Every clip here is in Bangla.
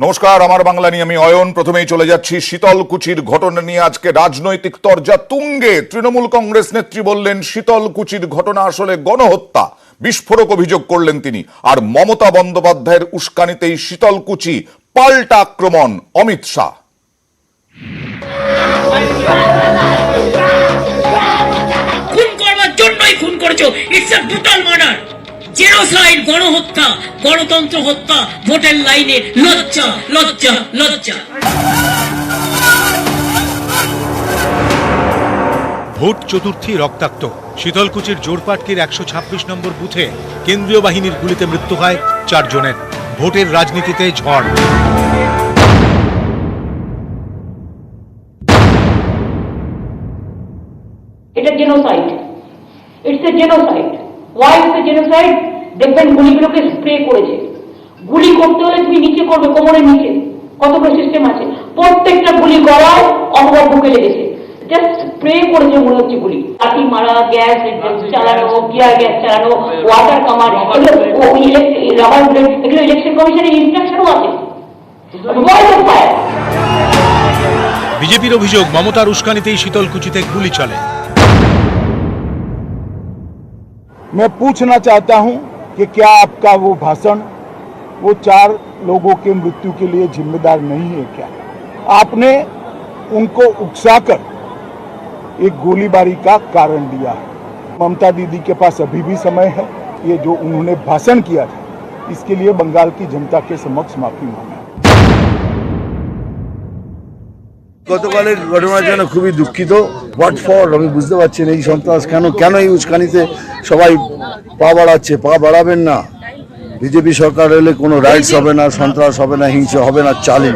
নমস্কার, আমার বাংলা নিয়ে আমি অয়ন। প্রথমেই চলে যাচ্ছি শীতলকুচির ঘটনা নিয়ে। আজকে রাজনৈতিক তরজা তুঙ্গে। তৃণমূল কংগ্রেস নেত্রী বললেন শীতলকুচির ঘটনা আসলে গণহত্যা, বিস্ফোরক অভিযোগ করলেন তিনি। আর মমতা বন্দ্যোপাধ্যায়ের উস্কানিতেই শীতলকুচি, পাল্টা আক্রমণ অমিত শাহ। খুন করবার জন্যই খুন করেছো। It's a brutal murder, genocide, গণহত্যা, গণতন্ত্র হত্যা, ভোটের লাইনে লজ্জা লজ্জা লজ্জা। ভোট চতুর্থী রক্তাক্ত। শীতলকুচির জোরপাটকির ১২৬ নম্বর বুথে কেন্দ্রীয় বাহিনীর গুলিতে মৃত্যু হয় ৪ জনের। ভোটের রাজনীতিতে ঝড়। এটা genocide, it's a genocide. Why it's a genocide? দেখবেন গুলিগুলোকে স্প্রে করেছে। গুলি করতে হলে তুমি নিচে করবে, কোমরের নিচে কতগুলো সিস্টেম আছে। প্রত্যেকটা গুলি গলায় অথবা বুকে লেগেছে, জাস্ট স্প্রে করেছে মনে হচ্ছে গুলি। লাঠি মারা, গ্যাস চালানো, টিয়ার গ্যাস চালানো, ওয়াটার কামার, রাবার বুলেট, এগুলো ইলেকশন কমিশনের ইনস্ট্রাকশনও আছে। বিজেপির অভিযোগ মমতার উস্কানিতেই শীতলকুচিতে গুলি চলে। मैं पूछना चाहता हूं कि क्या आपका वो भाषण वो 4 लोगों के मृत्यु के लिए जिम्मेदार नहीं है क्या? आपने उनको उकसाकर एक गोलीबारी का कारण दिया है। ममता दीदी के पास अभी भी समय है। ये जो उन्होंने भाषण किया था, इसके लिए बंगाल की जनता के समक्ष माफी मांगा। গতকালের ঘটনার জন্য খুবই দুঃখিত। হোয়াট ফর আমি বুঝতে পারছি না। এই সন্ত্রাস কেন এই উস্কানিতে সবাই পা বাড়াচ্ছে? পা বাড়াবেন না। বিজেপি সরকার এলে কোনো রাইটস হবে না, সন্ত্রাস হবে না, হিংসা হবে না, চালেন।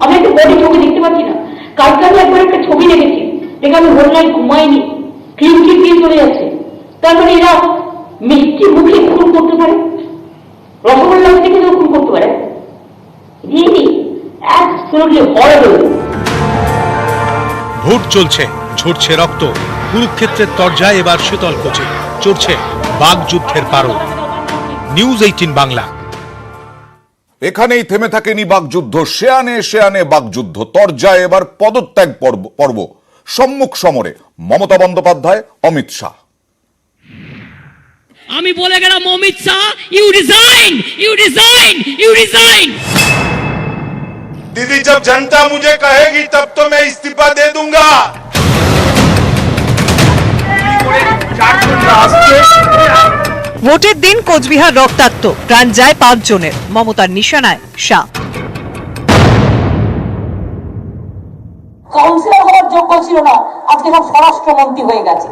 আমি একটা বডি ছবি দেখতে পাচ্ছি না। কালকে আমি একবার একটা ছবি দেখেছি, দেখে আমি হোল নাইট ঘুমাইনি, ক্লিন দিয়ে চলে যাচ্ছে। তার মানে এরা মিষ্টি মুখে খুন করতে পারে, রসগোল্লা থেকে খুন করতে পারে। ভোট চলছে, ঝরছে রক্ত। কুরুক্ষেত্রের তরজায় এবার শীতলকুচি, চড়ছে বাগযুদ্ধের পারদ। নিউজ 18 বাংলা। এখানেই থেমে থাকেনি বাগযুদ্ধ। শেয়ানে শেয়ানে বাগযুদ্ধ। তরজায় এবার পদত্যাগ পর্ব। সম্মুখ সমরে মমতা বন্দ্যোপাধ্যায়, অমিত শাহ। আমি বলে গেলাম Amit Shah, you resign, you resign, you resign. दीदी, जब जनता मुझे कहेगी तब तो मैं इस्तीफा दे दूंगा। ভোটের দিন কোচবিহার রক্তাক্ত, প্রাণ যায় 5 জনের। মমতার নিশানায় শাহ। কাউন্সিলর হওয়ার যোগ্য ছিল না, আজকে সব স্বরাষ্ট্রমন্ত্রী হয়ে গেছে।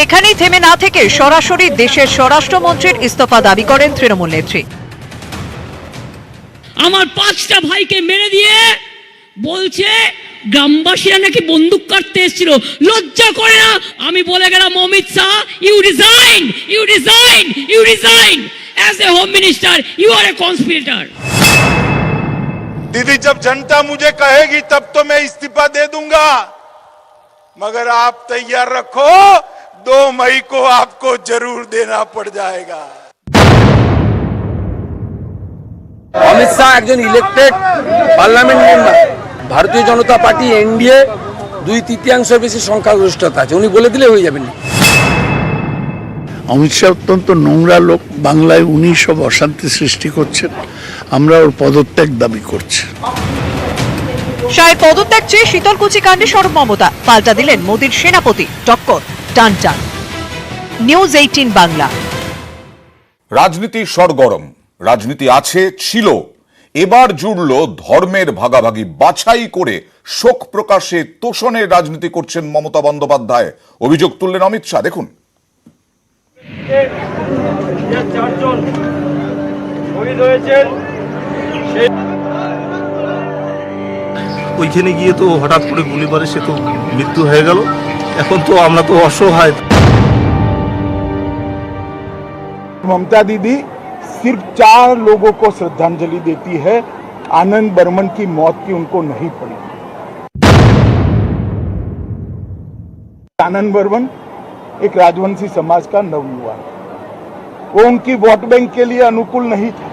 এখানেই থেমে না থেকে সরাসরি দেশের স্বরাষ্ট্রমন্ত্রীর ইস্তফা দাবি করেন তৃণমূল নেত্রী। আমার 5টা ভাইকে মেরে দিয়ে বলছে গ্রামবাসীরা নাকি বন্দুক কাটতে এসেছিল। লজ্জা করে না? আমি বলে গেলাম Amit Shah, you resign, you resign, you resign. As a home minister you are a conspirator. दीदी, जब जनता मुझे कहेगी तब तो मैं इस्तीफा दे दूंगा, मगर आप तैयार रखो, 2 मई को आपको जरूर देना पड़ जाएगा। অমিত শাহ একজন ইলেক্টেড পার্লামেন্ট মেম্বার। ভারতীয় জনতা পার্টি এনডিএ 2/3 বেশি সংখ্যাগরিষ্ঠতা আছে। উনি বলে দিলে হয়ে যাবেন। অমিত শাহ অত্যন্ত নোংরা লোক। বাংলায় উনি সব অশান্তি সৃষ্টি করছেন। আমরা ওর পদত্যাগ দাবি করছি। শাহের পদত্যাগ চেয়ে শীতলকুচি কাণ্ডে সরব মমতা। পাল্টা দিলেন মোদীর সেনাপতি। টক্কর টান টান। নিউজ 18 বাংলা। রাজনীতি সরগরম। রাজনীতি আছে, ছিল, এবার জুড়ল ধর্মের ভাগাভাগি। বাছাই করে শোক প্রকাশে তোষণের রাজনীতি করছেন মমতা বন্দ্যোপাধ্যায়। অভিযোগ তুললেন অমিত শাহ। দেখুন। ওইখানে গিয়ে তো হঠাৎ করে গুলি মারে, সে তো মৃত্যু হয়ে গেল। এখন তো আমরা তো অসহায়। ममता दीदी सिर्फ 4 लोगों को श्रद्धांजलि देती है। आनंद बर्मन की मौत की उनको नहीं पड़ी। आनंद बर्मन एक राजवंशी समाज का नवयुवा है। वो उनकी वोट बैंक के लिए अनुकूल नहीं था।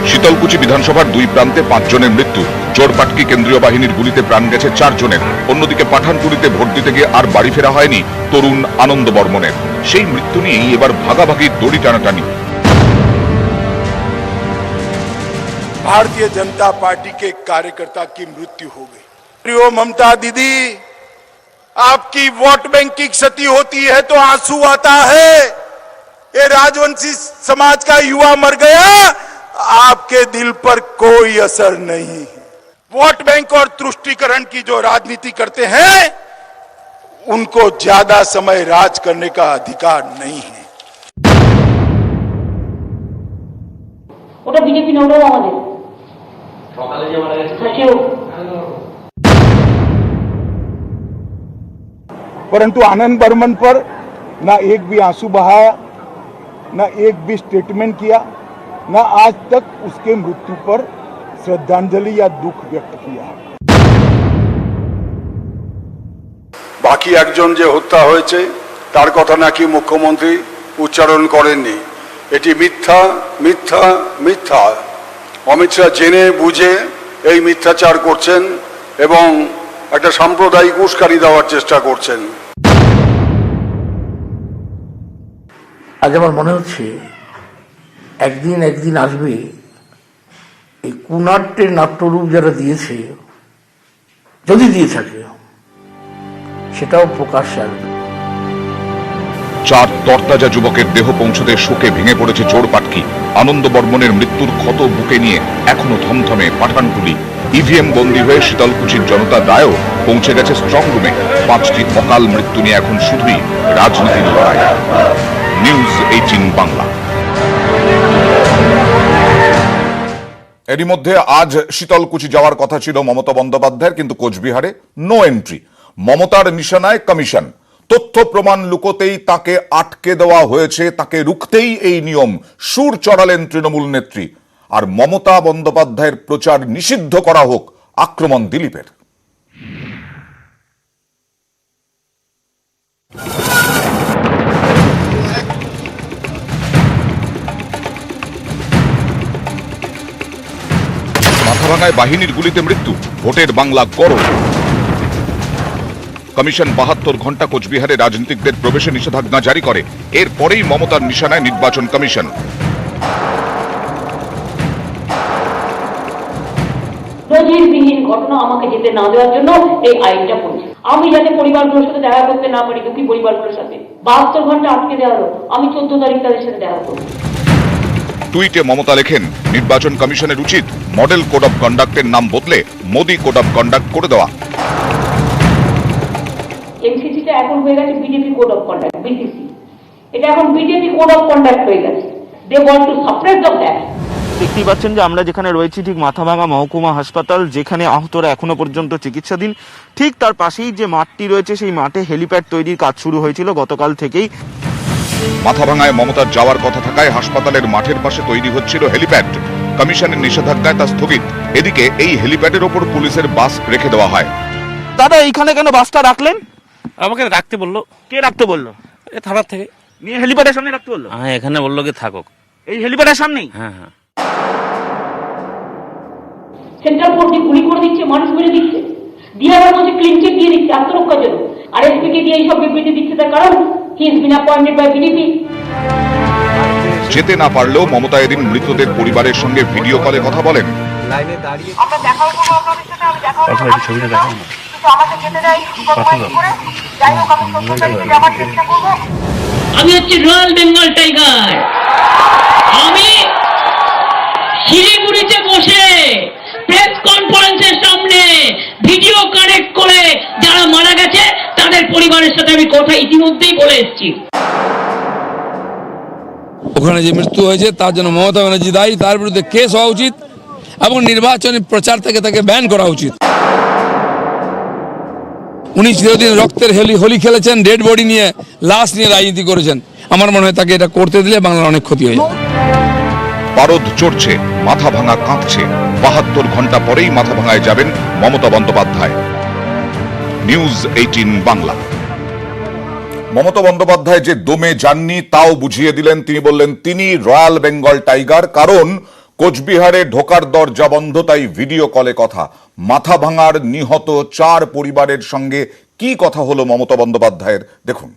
শীতলকুচি বিধানসভার দুই প্রান্তে 5 জনের মৃত্যু, চোরপাটকি কেন্দ্রীয় বাহিনীর গুলিতে প্রাণ গেছে 4 জনের। অন্যদিকে পাঠানকুড়িতে ভোট দিতে গিয়ে আর বাড়ি ফেরা হয়নি তরুণ আনন্দ বর্মনের। সেই মৃত্যু নিয়েই এবার ভাগাভাগি দড়ি টানাটানি। भारतीय जनता पार्टी के कार्यकर्ता की मृत्यु हो गई। प्रियो ममता दीदी, आपकी वोट बैंक की क्षति होती है तो आंसू आता है। ये राजवंशी समाज का युवा मर गया, आपके दिल पर कोई असर नहीं है। वोट बैंक और तुष्टीकरण की जो राजनीति करते हैं, उनको ज्यादा समय राज करने का अधिकार नहीं है। ওটা বিজেপি না, ওটাও আমাদের। परंतु आनंद बर्मन पर ना एक भी आंसू बहाया, ना एक भी स्टेटमेंट किया, ना आज तक उसके मृत्यु पर श्रद्धांजलि या दुख व्यक्त किया। বাকি একজন যে হত্যা হয়েছে তার কথা নাকি মুখ্যমন্ত্রী উচ্চারণ করেননি। এটি মিথ্যা, মিথ্যা, মিথ্যা। অমিত শাহ জেনে বুঝে এই মিথ্যাচার করছেন এবং একটা সাম্প্রদায়িক উস্কানি দেওয়ার চেষ্টা করছেন। আজ আমার মনে হচ্ছে একদিন আসবে এই কুনাট্যের নাট্যরূপ যারা দিয়েছে, যদি দিয়ে থাকে, সেটাও প্রকাশ্যে আসবে। 4 তরতাজা যুবকের দেহ পৌঁছতে শোকে ভেঙে পড়েছে চোরপাটকি। আনন্দ বর্মনের মৃত্যুর ক্ষত বুকে নিয়ে এখনো থমথমে পাঠানকুলি। ইভিএম বন্দী হয়ে শীতলকুচির জনতা দায়ও পৌঁছে গেছে স্ট্রং রুমে। 5টি অকাল মৃত্যু নিয়ে এখন শুধুই রাজনীতির লড়াই। নিউজ 18 বাংলা। এরই মধ্যে আজ শীতলকুচি যাওয়ার কথা ছিল মমতা বন্দ্যোপাধ্যায়ের, কিন্তু কোচবিহারে নো এন্ট্রি। মমতার নিশানায় কমিশন। তথ্য প্রমাণ লুকোতেই তাকে আটকে দেওয়া হয়েছে, তাকে রুখতেই এই নিয়ম। সুর চড়ালেন তৃণমূল নেত্রী। আর মমতা বন্দ্যোপাধ্যায়ের প্রচার নিষিদ্ধ করা হোক, আক্রমণ দিলীপের। মাথাভাঙায় বাহিনীর গুলিতে মৃত্যু, ভোটের বাংলা গরম। কমিশন 72 ঘন্টা কোচবিহারে রাজনীতিকদের প্রবেশে নিষেধাজ্ঞা জারি করে। এরপরেই মমতার নিশানায় নির্বাচন কমিশন। নজিরবিহীন ঘটনা আমাকে যেতে না দেওয়ার জন্য এই আইনটা করেছে। আমি যাতে পরিবারগুলোর সাথে দেখা করতে না পারি, দুঃখী পরিবারগুলোর সাথে 72 ঘন্টা আটকে দেওয়া হলো। আমি 14 তারিখ তাদের সাথে দেখা করবো। টুইটে মমতা লেখেন, নির্বাচন কমিশনের উচিত মডেল কোড অফ কন্ডাক্টের নাম বদলে মোদি কোড অফ কন্ডাক্ট করে দেওয়া। এমসিসিটা এখন হয়ে গেছে BJP code of conduct, BCC. এটা এখন বিজেপি কোড অফ কন্ডাক্ট হয়ে গেছে। They want to suppress that. দেখতেই পাচ্ছেন যে আমরা যেখানে রয়েছি ঠিক মাথাভাঙা মহকুমা হাসপাতাল, যেখানে আহতরা এখনো পর্যন্ত চিকিৎসাধীন। ঠিক তার পাশেই যে মাঠটি রয়েছে, সেই মাঠে হেলিপ্যাড তৈরির কাজ শুরু হয়েছিল গতকাল থেকেই। মাথাভাঙায় মমতার যাওয়ার কথা থাকায় হাসপাতালের মাঠের পাশে তৈরি হচ্ছিল হেলিপ্যাড। কমিশনের নিষেধাজ্ঞায় তা স্থগিত। এদিকে এই হেলিপ্যাডের ওপর পুলিশের বাস রেখে দেওয়া হয়। দাদা, এইখানে কেন বাসটা রাখলেন? আমাকে রাখতে বললো। কে রাখতে বললো? এ থানার থেকে নিয়ে হেলিপ্যাডের সামনে রাখতে বললো? হ্যাঁ, এখানে বললো কি থাকুক। এই হেলিপ্যাডের সামনেই? হ্যাঁ হ্যাঁ। সেন্ট্রাল কোর্ট দিয়ে গুলি করে দিচ্ছে, মানুষ মেরে দিচ্ছে, দিয়ে আবার বলছে ক্লিন চিট দিয়ে দিচ্ছে আত্মরক্ষার জন্য। আর এসপিকে দিয়ে এইসব বিবৃতি দিচ্ছে, তার কারণ he is been appointed by BJP. যেতে না পারলেও মমতা এদিন মৃতদের পরিবারের সঙ্গে ভিডিও কলে কথা বলেন। আমরা দেখাও করবো আপনাদের সাথে, আমি দেখাও করবো, কিন্তু আমাকে যেতে দেয় সুপারভাইজ করে। যাই হোক, আমি 14 তারিখে যাওয়ার চেষ্টা করবো। আমি হচ্ছে রয়্যাল বেঙ্গল টাইগার। আমি শিলিগুড়িতে বসে প্রেস কনফারেন্সের সামনে ভিডিও কানেক্ট করে যারা মারা গেছে তাদের পরিবারের সাথে আমি কথা ইতিমধ্যেই বলে এসেছি। ওখানে যে মৃত্যু হয়েছে তার জন্য মমতা ব্যানার্জি দায়ী। তার বিরুদ্ধে কেস হওয়া উচিত এবং নির্বাচনী প্রচার থেকে তাকে ব্যান করা উচিত। উনি চিরদিন রক্তের হোলি খেলেছেন, ডেড বডি নিয়ে, লাশ নিয়ে রাজনীতি করেছেন। আমার মনে হয় তাকে এটা করতে দিলে বাংলার অনেক ক্ষতি হয়ে যাবে। পারদ চড়ছে, মাথাভাঙা কাঁপছে। 72 ঘন্টা পরেই মাথাভাঙায় যাবেন মমতা বন্দ্যোপাধ্যায়। নিউজ 18 বাংলা। মমতা বন্দ্যোপাধ্যায় যে দমে যাননি তাও বুঝিয়ে দিলেন। তিনি বললেন তিনি রয়্যাল বেঙ্গল টাইগার, কারণ কোচবিহারে ঢোকার দরজা বন্ধ, তাই ভিডিও কলে কথা। মাথা ভাঙার নিহত 4 পরিবারের সঙ্গে কি কথা হলো মমতা বন্দ্যোপাধ্যায়ের, দেখুন।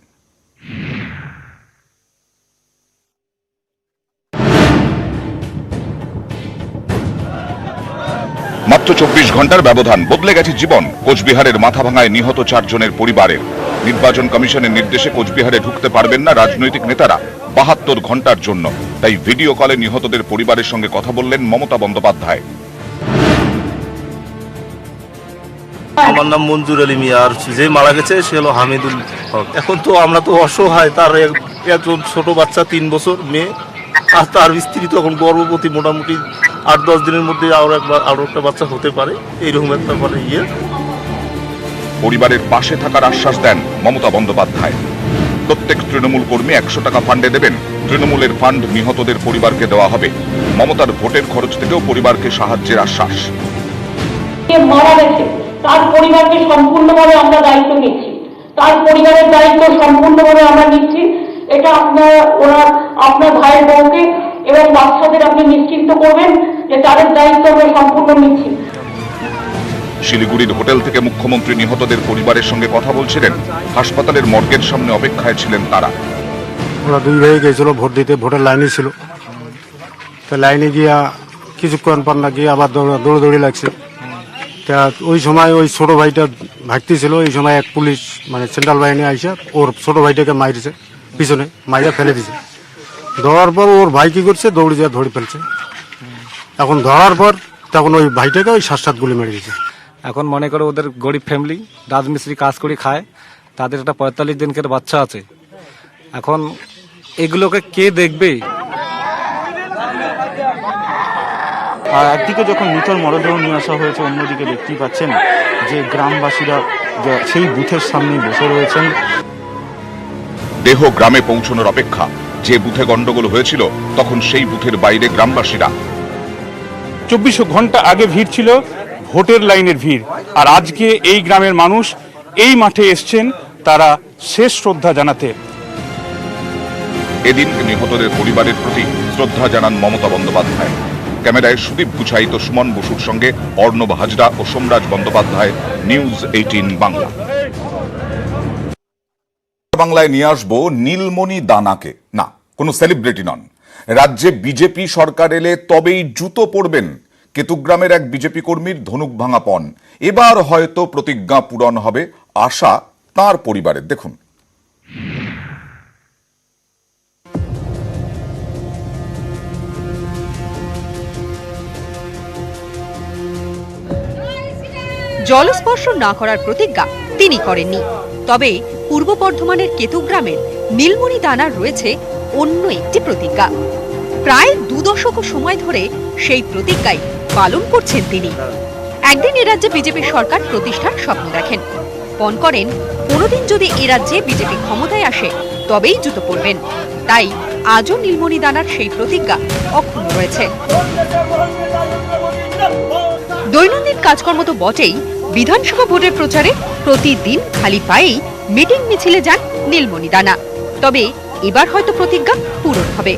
মাত্র 24 ঘন্টার ব্যবধান, বদলে গেছে জীবন কোচবিহারের মাথাভাঙায় নিহত 4 জনের পরিবারের। নির্বাচন কমিশনের নির্দেশে কোচবিহারে ঢুকতে পারবেন না রাজনৈতিক নেতারা 72 ঘন্টার জন্য, তাই ভিডিও কলে নিহতদের পরিবারের সঙ্গে কথা বললেন মমতা বন্দ্যোপাধ্যায়। আমার নাম মঞ্জুর আলী মিয়া, আর যে মারা গেছে সে হলো হামিদুল হক। এখন তো আমরা তো অসহায়, তার একজন ছোট বাচ্চা 3 বছর মেয়ে, আর তার স্ত্রী তখন গর্ভবতী, মোটামুটি 8-10 দিনের মধ্যে আরো একটা বাচ্চা হতে পারে, এইরকম একটা পরিবারের পাশে থাকার আশ্বাস দেন মমতা বন্দ্যোপাধ্যায়। প্রত্যেক তৃণমূল কর্মী 100 টাকা ফান্ডে দেবেন, তৃণমূলের ফান্ড নিহতদের পরিবারকে দেওয়া হবে। মমতার ভোটের খরচ থেকেও পরিবারকে সাহায্যের আশ্বাস। মারা গেছে তার পরিবারকে সম্পূর্ণভাবে আমরা দায়িত্ব নিচ্ছি, তার পরিবারের দায়িত্ব সম্পূর্ণভাবে আমরা নিচ্ছি। এটা আপনার ভাইয়ের বউকে এবং বাচ্চাদের আপনি নিশ্চিন্ত করবেন যে তাদের দায়িত্ব আমরা সম্পূর্ণ নিচ্ছি। শিলিগুড়ির হোটেল থেকে মুখ্যমন্ত্রী নিহতদের পরিবারের সঙ্গে কথা বলছিলেন। হাসপাতালের মর্গের সামনে অপেক্ষায় ছিলেন তারা। ওরা 2 ভাই গেছিল ভোট দিতে, ভোটের লাইনে ছিল, তো লাইনে গিয়া কিছুক্ষণ পর না গিয়ে আবার দৌড়াদৌড়ি লাগছে। তা ওই সময় ওই ছোট ভাইটা ভাগতেছিল, এই সময় এক পুলিশ মানে সেন্ট্রাল বাহিনী আইসা ওর ছোট ভাইটাকে মাইরেছে, পিছনে মাইরা ফেলে দিছে। ধরার পর ওর ভাই কি করছে, দৌড়ে যা ধরে ফেলছে। এখন ধরার পর তখন ওই ভাইটাকে ওই 7 গুলি মেরে দিয়েছে। এখন মনে করো ওদের গরিব ফ্যামিলি, রাজমিস্ত্রি কাজ করে খায়, তাদের একটা 45 দিনকের বাচ্চা আছে। এখন এগুলোকে কে দেখবে? আর একদিকে যখন মৃতর মরদেহ নিয়ে আসা হয়েছে, অন্যদিকে দেখতেই পাচ্ছেন যে গ্রামবাসীরা সেই বুথের সামনে বসে রয়েছেন। দেহ গ্রামে পৌঁছানোর অপেক্ষা। যে বুথে গন্ডগোল হয়েছিল তখন সেই বুথের বাইরে গ্রামবাসীরা। 24 ঘন্টা আগে ভিড় ছিল ভোটের লাইনের ভিড়, আর আজকে এই গ্রামের মানুষ এই মাঠে এসছেন তারা শেষ শ্রদ্ধা জানাতে। এদিন নিহতদের পরিবারের প্রতি শ্রদ্ধা জানান মমতা বন্দ্যোপাধ্যায়। ক্যামেরায় সুদীপ গুছাইত, সুমন বসুর সঙ্গে অর্ণব হাজরা ও সোমরাজ বন্দ্যোপাধ্যায়, নিউজ 18 বাংলা। বাংলায় নিয়ে আসবো নীলমণি দানাকে। না, কোনো সেলিব্রিটি নন। রাজ্যে বিজেপি সরকার এলে তবেই জুতো পড়বেন কেতুগ্রামের এক বিজেপি কর্মীর ধনুক ভাঙা পণ। এবার হয়তো প্রতিজ্ঞা পূরণ হবে, আশা তার পরিবারের। দেখুন। জলস্পর্শ না করার প্রতিজ্ঞা তিনি করেননি, তবে পূর্ব বর্ধমানের কেতুগ্রামের নীলমণি দানার রয়েছে অন্য একটি প্রতিজ্ঞা। প্রায় 2 দশক সময় ধরে সেই প্রতিজ্ঞাই পালন করছেন তিনি। একদিন এ রাজ্যে বিজেপি সরকার প্রতিষ্ঠার স্বপ্ন দেখেন, পণ করেন কোনোদিন যদি এ রাজ্যে বিজেপি ক্ষমতায় আসে তবেই জুতো পরবেন। তাই আজও নীলমণি দানার সেই প্রতিজ্ঞা অক্ষুণ্ণ রয়েছে। দৈনন্দিন কাজকর্ম তো বটেই, বিধানসভা ভোটের প্রচারে প্রতিদিন খালি পায়েই মিটিং মিছিলে যান নীলমণি দানা। তবে এবার হয়তো প্রতিজ্ঞা পূরণ হবে।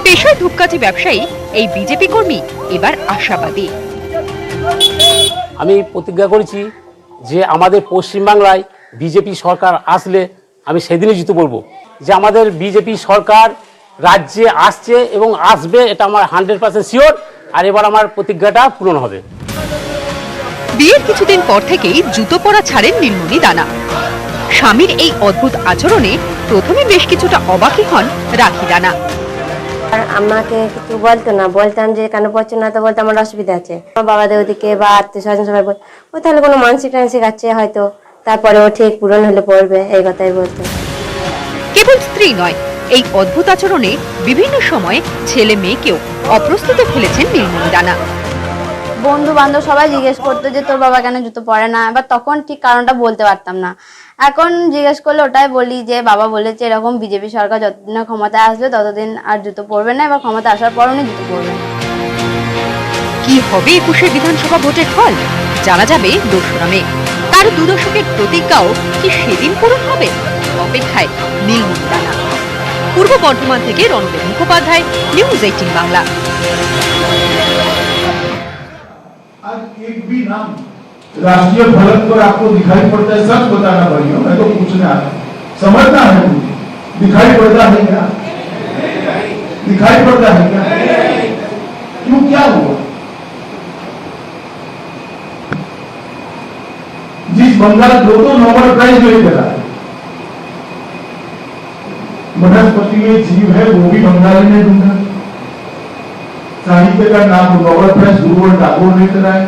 পেশায় ধূপকাঠি ব্যবসায়ী এই বিজেপি কর্মী এবার আশাবাদী। আমি প্রতিজ্ঞা করেছি যে আমাদের পশ্চিমবাংলায় বিজেপি সরকার আসলে আমি সেদিনই জুতো পরবো, যে আমাদের বিজেপি সরকার রাজ্যে আসছে এবং আসবে, এটা আমার 100% শিওর। আর এবার আমার প্রতিজ্ঞাটা পূরণ হবে। বিয়ের কিছুদিন পর থেকেই জুতো পরা ছাড়েন নীলমণি দানা। স্বামীর এই অদ্ভুত আচরণে প্রথমে বেশ কিছুটা অবাকই হন রাখি দানা। আমাকে কিছু বলতো না, বলতাম যে কেন পড়ছো না, তো বলতো আমার অসুবিধা আছে। আমার বাবাদের ওদিকে বা আত্মীয় স্বজন সবাই বল ও তাহলে কোনো মানসিক টানসিক আছে হয়তো, তারপরে ও ঠিক পূরণ হলে পড়বে, এই কথাই বলতো। কেবল স্ত্রী নয়, এই অদ্ভুত আচরণে বিভিন্ন সময়ে ছেলে মেয়েকেও অপ্রস্তুতে ফেলেছেন নীলমণি দানা। বন্ধু বান্ধব সবাই জিজ্ঞেস করতো যে তোর বাবা কেন জুতো পরে না, এবার তখন ঠিক কারণটা বলতে পারতাম না। এখন জিজ্ঞেস করলে ওটাই বলি যে বাবা বলেছে এরকম বিজেপি সরকার যতদিন ক্ষমতায় আসবে ততদিন আর জুতো পরবে না, এবার ক্ষমতা আসার পর উনি জুতো পরবেন। কি হবে 21 বিধানসভা ভোটের ফল জানা যাবে 2রা মে। তার 2 দশকের প্রতিজ্ঞাও কি সেদিন পূরণ হবে? অপেক্ষায় নীলমণি দানা। পূর্ব বর্ধমান থেকে রণবীর মুখোপাধ্যায়, নিউজ 18 বাংলা। एक भी नाम राष्ट्रीय फलक पर आपको दिखाई पड़ता है, सच बताना भाइयों, मैं तो पूछने आया, समझना है मुझे, दिखाई पड़ता है क्या? दिखाई पड़ता है क्या? क्यों, क्या हुआ? जिस बंगाल दो नोबेल प्राइज लेकर रहा है, वनस्पति में जीव है वो भी बंगाली ने ढूंढा, साहित्य का नाम नोबेल प्राइज गुरुवर टागोर लेकर आए,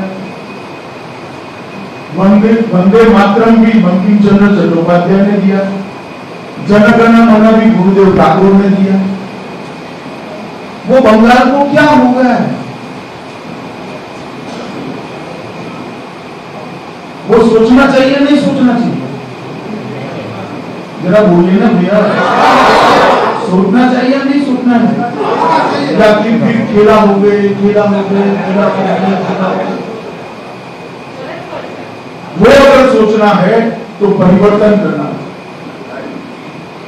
वंदे मातरम भी बंकिम चंद्र चट्टोपाध्याय ने दिया, जनगण मन भी गुरुदेव टागोर ने दिया। वो बंगाल को क्या हो गया है? वो सोचना चाहिए नहीं सोचना चाहिए? जरा बोलिए ना भैया, सोचना चाहिए नहीं सोचना चाहिए? या फिर खेला हो गए, खेला हो गए, खेला हो गए, खेला हो गए। वो अगर सोचना है तो परिवर्तन करना।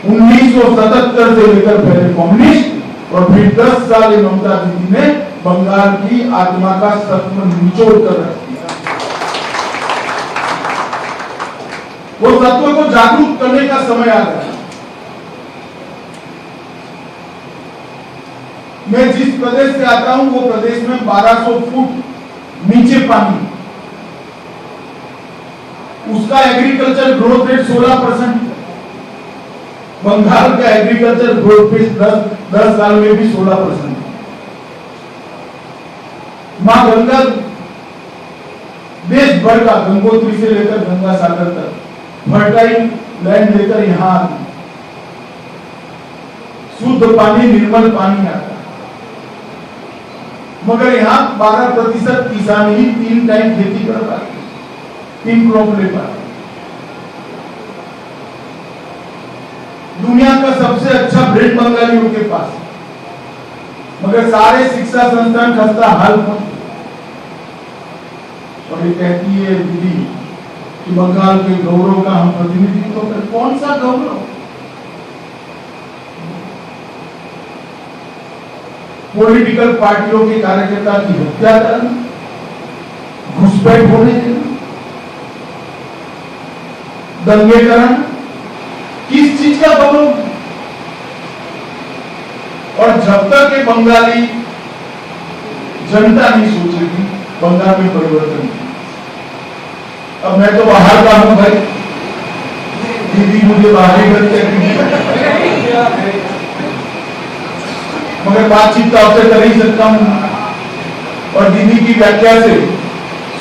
1977 से लेकर पहले कम्युनिस्ट और फिर 10 साल ममता दीदी ने बंगाल की आत्मा का सत्व निचोड़ कर रख दिया। वो सत्व को जागरूक करने का समय आ गया। मैं जिस प्रदेश से आता हूं वो प्रदेश में 1200 फुट नीचे पानी, उसका एग्रीकल्चर ग्रोथ रेट 16%। बंगाल का एग्रीकल्चर ग्रोथ रेट 10 साल में भी 16%। मां गंगा देश भर का, गंगोत्री से लेकर गंगा सागर तक फर्टाइल लैंड लेकर यहां आती, शुद्ध पानी, निर्मल पानी आता, मगर यहां 12% किसान ही 3 टाइम खेती कर पाते, 3 क्रॉप ले पाते। दुनिया का सबसे अच्छा ब्रेड बंगालियों के पास, मगर सारे शिक्षा संस्थान खस्ता हाल पर। और ये कहती है दीदी कि बंगाल के गौरव का हम प्रतिनिधित्व करें। कौन सा गौरव? पॉलिटिकल पार्टियों के कार्यकर्ता की हत्या करना, घुसपैठ होने देना, दंगे करना, किस चीज का गौरव? और जब तक ये बंगाली जनता नहीं सोचेगी बंगाल में परिवर्तन नहीं। अब मैं तो बाहर का हूं भाई, दीदी मुझे बाहर ही करते हैं, मगर बातचीत तो आपसे कर ही सकता हूं। और दीदी की व्याख्या से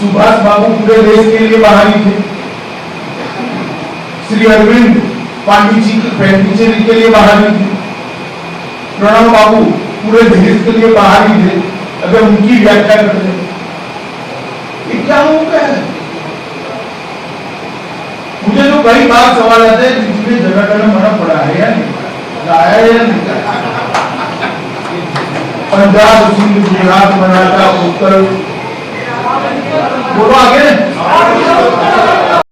सुभाष बाबू पूरे देश के लिए बाहर ही थे, श्री अरविंद पांडिचेरी के लिए बाहर ही थे, प्रणव बाबू पूरे देश के लिए बाहर ही थे। अगर उनकी व्याख्या करते ये क्या हो गया है? मुझे तो कई बार सवाल आते हैं कि जिसने जनगण मन पढ़ा है या नहीं, लाया या नहीं, पंजाब, सिंध, गुजरात, मराठा, उत्तर, बोलो आगे।